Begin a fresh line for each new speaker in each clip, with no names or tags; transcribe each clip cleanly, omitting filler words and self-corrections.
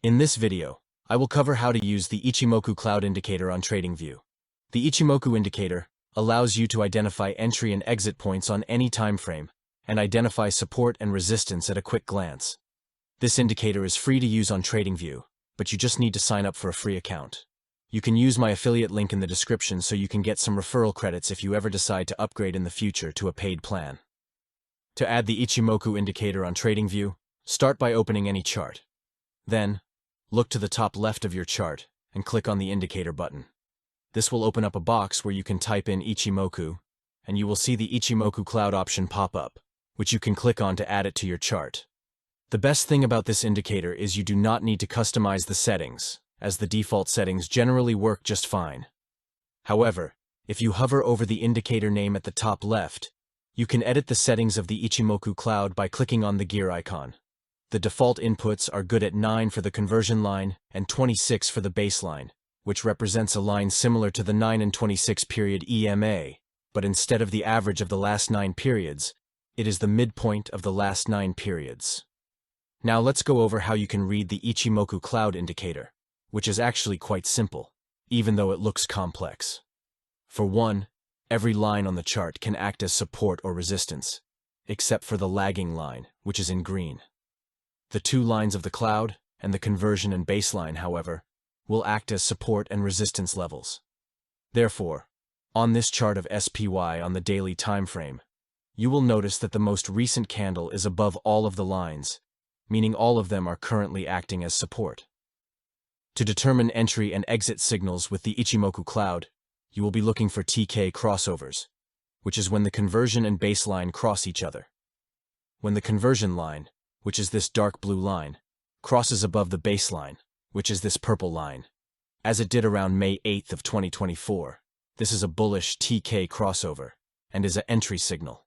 In this video, I will cover how to use the Ichimoku Cloud indicator on TradingView. The Ichimoku indicator allows you to identify entry and exit points on any time frame and identify support and resistance at a quick glance. This indicator is free to use on TradingView, but you just need to sign up for a free account. You can use my affiliate link in the description so you can get some referral credits if you ever decide to upgrade in the future to a paid plan. To add the Ichimoku indicator on TradingView, start by opening any chart. Then, look to the top left of your chart and click on the indicator button. This will open up a box where you can type in Ichimoku, and you will see the Ichimoku Cloud option pop up, which you can click on to add it to your chart. The best thing about this indicator is you do not need to customize the settings, as the default settings generally work just fine. However, if you hover over the indicator name at the top left, you can edit the settings of the Ichimoku Cloud by clicking on the gear icon. The default inputs are good at 9 for the conversion line and 26 for the baseline, which represents a line similar to the 9 and 26 period EMA, but instead of the average of the last 9 periods, it is the midpoint of the last 9 periods. Now let's go over how you can read the Ichimoku Cloud indicator, which is actually quite simple, even though it looks complex. For one, every line on the chart can act as support or resistance, except for the lagging line, which is in green. The two lines of the cloud and the conversion and baseline, however, will act as support and resistance levels. Therefore, on this chart of SPY on the daily time frame, you will notice that the most recent candle is above all of the lines, meaning all of them are currently acting as support. To determine entry and exit signals with the Ichimoku Cloud, you will be looking for TK crossovers, which is when the conversion and baseline cross each other. When the conversion line, which is this dark blue line, crosses above the baseline, which is this purple line, as it did around May 8th of 2024, this is a bullish TK crossover and is an entry signal.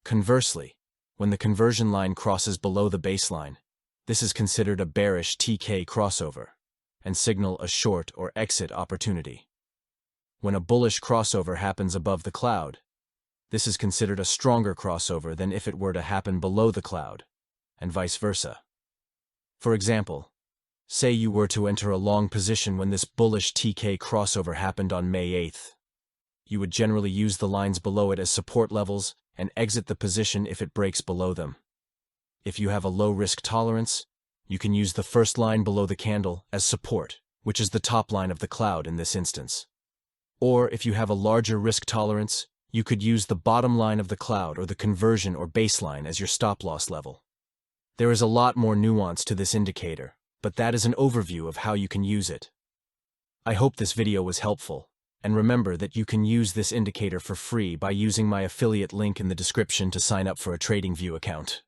Conversely, when the conversion line crosses below the baseline, this is considered a bearish TK crossover and signal a short or exit opportunity. When a bullish crossover happens above the cloud, this is considered a stronger crossover than if it were to happen below the cloud, and vice versa. For example, say you were to enter a long position when this bullish TK crossover happened on May 8th. You would generally use the lines below it as support levels and exit the position if it breaks below them. If you have a low risk tolerance, you can use the first line below the candle as support, which is the top line of the cloud in this instance. Or if you have a larger risk tolerance, you could use the bottom line of the cloud or the conversion or baseline as your stop loss level. There is a lot more nuance to this indicator, but that is an overview of how you can use it. I hope this video was helpful, and remember that you can use this indicator for free by using my affiliate link in the description to sign up for a TradingView account.